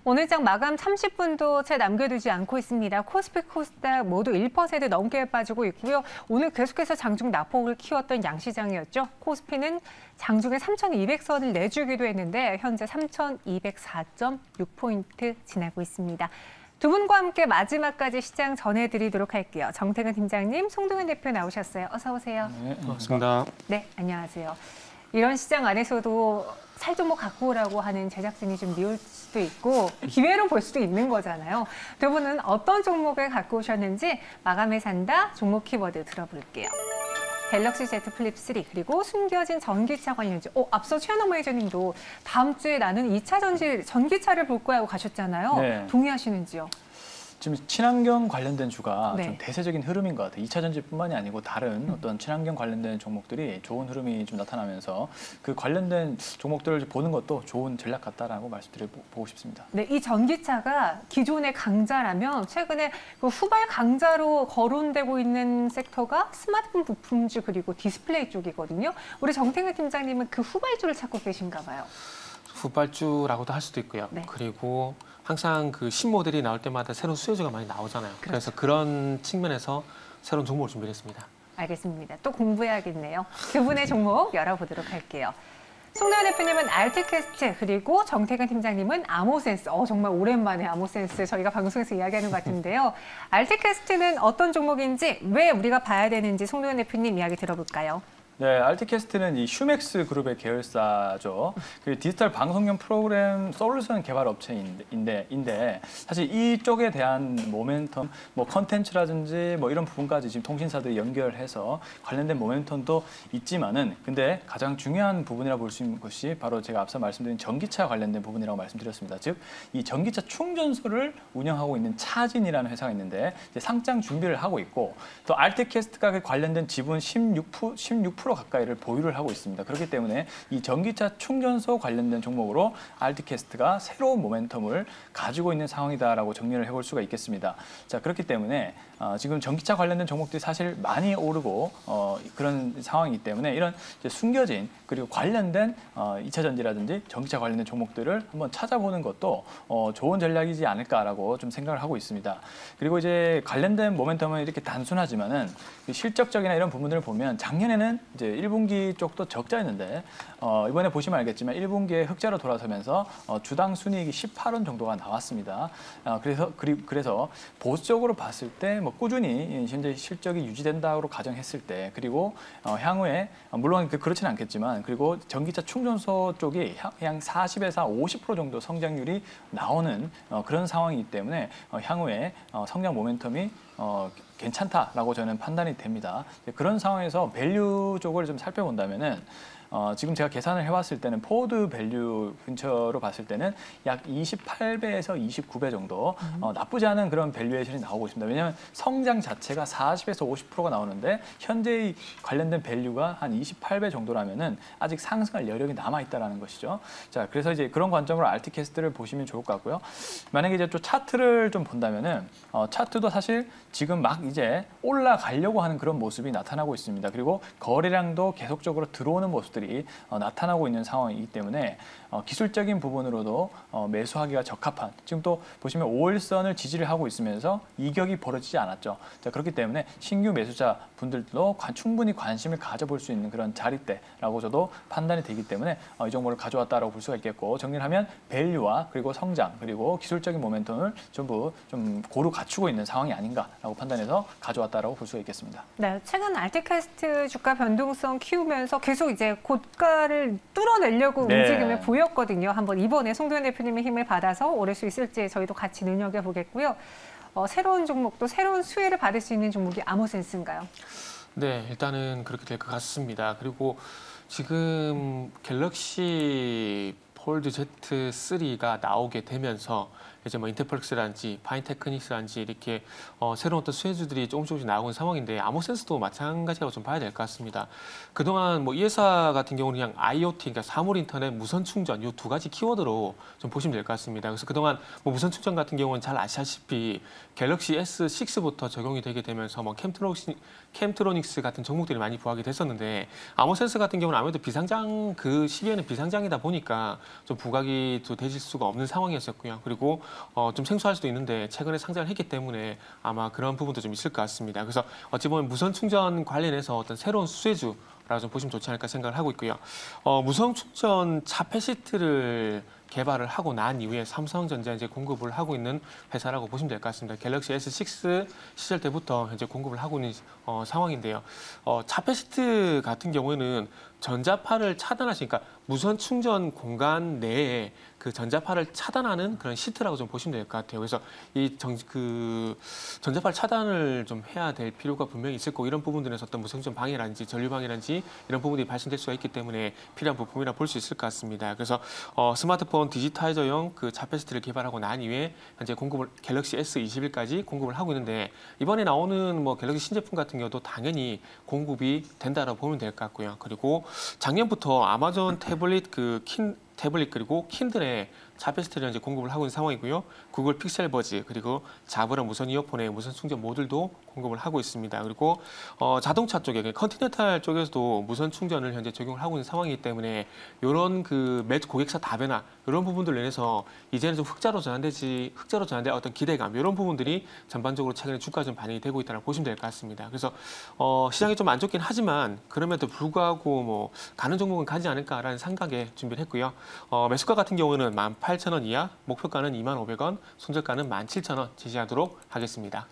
오늘 장 마감 30분도 채 남겨두지 않고 있습니다. 코스피, 코스닥 모두 1% 넘게 빠지고 있고요. 오늘 계속해서 장중 낙폭을 키웠던 양시장이었죠. 코스피는 장중에 3,200선을 내주기도 했는데 현재 3,204.6포인트 지나고 있습니다. 두 분과 함께 마지막까지 시장 전해드리도록 할게요. 정태근 팀장님, 송동현 대표 나오셨어요. 어서 오세요. 네, 반갑습니다. 네, 안녕하세요. 이런 시장 안에서도 살좀 갖고 오라고 하는 제작진이 좀 미울 수도 있고 기회로 볼 수도 있는 거잖아요. 두 분은 어떤 종목을 갖고 오셨는지 마감에 산다 종목 키워드 들어볼게요. 갤럭시 Z 플립 3 그리고 숨겨진 전기차 관련주. 앞서 최현호 매니저님도 다음 주에 나는 2차 전기차를 볼 거야 하고 가셨잖아요. 네. 동의하시는지요? 지금 친환경 관련된 주가 네. 좀 대세적인 흐름인 것 같아요. 2차 전지뿐만이 아니고 다른 어떤 친환경 관련된 종목들이 좋은 흐름이 좀 나타나면서 그 관련된 종목들을 보는 것도 좋은 전략 같다라고 말씀드려보고 싶습니다. 네, 이 전기차가 기존의 강자라면 최근에 그 후발 강자로 거론되고 있는 섹터가 스마트폰 부품주 그리고 디스플레이 쪽이거든요. 우리 정태근 팀장님은 그 후발주를 찾고 계신가 봐요. 후발주라고도 할 수도 있고요. 네. 그리고 항상 그 신모델이 나올 때마다 새로운 수혜주가 많이 나오잖아요. 그렇죠. 그래서 그런 측면에서 새로운 종목을 준비했습니다. 알겠습니다. 또 공부해야겠네요. 두 분의 종목 열어보도록 할게요. 송도현 대표님은 알티캐스트 그리고 정태근 팀장님은 아모센스. 정말 오랜만에 아모센스 저희가 방송에서 이야기하는 것 같은데요. 알티캐스트는 어떤 종목인지 왜 우리가 봐야 되는지 송도현 대표님 이야기 들어볼까요? 네, 알티캐스트는 이 휴맥스 그룹의 계열사죠. 그 디지털 방송용 프로그램 솔루션 개발 업체인데 사실 이쪽에 대한 모멘텀, 뭐 컨텐츠라든지 뭐 이런 부분까지 지금 통신사들이 연결해서 관련된 모멘텀도 있지만은 근데 가장 중요한 부분이라고 볼 수 있는 것이 바로 제가 앞서 말씀드린 전기차 관련된 부분이라고 말씀드렸습니다. 즉, 이 전기차 충전소를 운영하고 있는 차진이라는 회사가 있는데 이제 상장 준비를 하고 있고 또 알티캐스트가 그 관련된 지분 16% 가까이를 보유를 하고 있습니다. 그렇기 때문에 이 전기차 충전소 관련된 종목으로 알티캐스트가 새로운 모멘텀을 가지고 있는 상황이다라고 정리를 해볼 수가 있겠습니다. 자, 그렇기 때문에 지금 전기차 관련된 종목들이 사실 많이 오르고 그런 상황이기 때문에 이런 이제 숨겨진 그리고 관련된 2차 전지라든지 전기차 관련된 종목들을 한번 찾아보는 것도 좋은 전략이지 않을까라고 좀 생각을 하고 있습니다. 그리고 이제 관련된 모멘텀은 이렇게 단순하지만은 실적적이나 이런 부분들을 보면 작년에는 이제 1분기 쪽도 적자였는데 이번에 보시면 알겠지만 1분기에 흑자로 돌아서면서 주당 순이익이 18원 정도가 나왔습니다. 그래서 보수적으로 봤을 때 뭐 꾸준히 현재 실적이 유지된다고 가정했을 때 그리고 향후에 물론 그렇지는 않겠지만 그리고 전기차 충전소 쪽이 약 40에서 50% 정도 성장률이 나오는 그런 상황이기 때문에 향후에 성장 모멘텀이 괜찮다라고 저는 판단이 됩니다. 그런 상황에서 밸류 쪽을 좀 살펴본다면은 지금 제가 계산을 해봤을 때는 포워드 밸류 근처로 봤을 때는 약 28배에서 29배 정도 나쁘지 않은 그런 밸류에이션이 나오고 있습니다. 왜냐하면 성장 자체가 40에서 50%가 나오는데 현재의 관련된 밸류가 한 28배 정도라면은 아직 상승할 여력이 남아있다는 것이죠. 자, 그래서 이제 그런 관점으로 알티캐스트를 보시면 좋을 것 같고요. 만약에 이제 또 차트를 좀 본다면은 차트도 사실 지금 막 이제 올라가려고 하는 그런 모습이 나타나고 있습니다. 그리고 거래량도 계속적으로 들어오는 모습들이 나타나고 있는 상황이기 때문에 기술적인 부분으로도 매수하기가 적합한 지금 또 보시면 5일선을 지지를 하고 있으면서 이격이 벌어지지 않았죠. 자, 그렇기 때문에 신규 매수자 분들도 충분히 관심을 가져볼 수 있는 그런 자리대라고 저도 판단이 되기 때문에 이 종목을 가져왔다라고 볼 수가 있겠고 정리를 하면 밸류와 그리고 성장 그리고 기술적인 모멘텀을 전부 좀 고루 갖추고 있는 상황이 아닌가라고 판단해서 가져왔다라고 볼 수가 있겠습니다. 네, 최근 알티캐스트 주가 변동성 키우면서 계속 이제 고가를 뚫어내려고 움직임을 보였거든요. 한번 이번에 송도현 대표님의 힘을 받아서 오를 수 있을지 저희도 같이 눈여겨보겠고요. 새로운 종목도 새로운 수혜를 받을 수 있는 종목이 아모센스인가요? 네, 일단은 그렇게 될 것 같습니다. 그리고 지금 갤럭시 폴드 Z3가 나오게 되면서 이제 뭐 인텔플렉스라든지 파인테크닉스라든지 이렇게 새로운 어떤 수혜주들이 조금씩 나오는 상황인데 아모센스도 마찬가지라고 좀 봐야 될 것 같습니다. 그동안 뭐 이 회사 같은 경우는 그냥 IoT, 그러니까 사물 인터넷, 무선 충전 이 두 가지 키워드로 좀 보시면 될 것 같습니다. 그래서 그동안 뭐 무선 충전 같은 경우는 잘 아시다시피 갤럭시 S6부터 적용이 되게 되면서 뭐 캠트로닉스 같은 종목들이 많이 부각이 됐었는데 아모센스 같은 경우는 아무래도 비상장 그 시기에는 비상장이다 보니까 좀 부각이 또 되실 수가 없는 상황이었었고요. 그리고 좀 생소할 수도 있는데 최근에 상장을 했기 때문에 아마 그런 부분도 좀 있을 것 같습니다. 그래서 어찌 보면 무선 충전 관련해서 어떤 새로운 수혜주라고 좀 보시면 좋지 않을까 생각을 하고 있고요. 무선 충전 차폐시트를 개발을 하고 난 이후에 삼성전자 이제 공급을 하고 있는 회사라고 보시면 될 것 같습니다. 갤럭시 S6 시절 때부터 현재 공급을 하고 있는 상황인데요. 차폐시트 같은 경우에는 전자파를 차단하시니까 무선 충전 공간 내에 그 전자파를 차단하는 그런 시트라고 좀 보시면 될 것 같아요. 그래서 전자파를 차단을 좀 해야 될 필요가 분명히 있을 거고 이런 부분들에서 어떤 무선 충전 방해라든지 전류 방해라든지 이런 부분들이 발생될 수가 있기 때문에 필요한 부품이라 볼 수 있을 것 같습니다. 그래서 스마트폰 디지타이저용 그 차폐시트를 개발하고 난 이후에 현재 공급을 갤럭시 S21까지 공급을 하고 있는데 이번에 나오는 뭐 갤럭시 신제품 같은 경우도 당연히 공급이 된다라고 보면 될 것 같고요. 그리고 작년부터 아마존 태블릿 태블릿 그리고 킨들의 차폐시트를 현재 공급을 하고 있는 상황이고요. 구글 픽셀 버즈 그리고 자브라 무선 이어폰의 무선 충전 모듈도 공급을 하고 있습니다. 그리고 자동차 쪽에 컨티넨탈 쪽에서도 무선 충전을 현재 적용을 하고 있는 상황이기 때문에 이런 그 고객사 다변화 이런 부분들로 인해서 이제는 좀 흑자로 전환될 어떤 기대감 이런 부분들이 전반적으로 최근에 주가 좀 반영이 되고 있다고 보시면 될 것 같습니다. 그래서 시장이 좀 안 좋긴 하지만 그럼에도 불구하고 뭐 가는 종목은 가지 않을까라는 생각에 준비를 했고요. 매수가 같은 경우는 18,000원 이하, 목표가는 25,500원, 손절가는 17,000원 지지하도록 하겠습니다.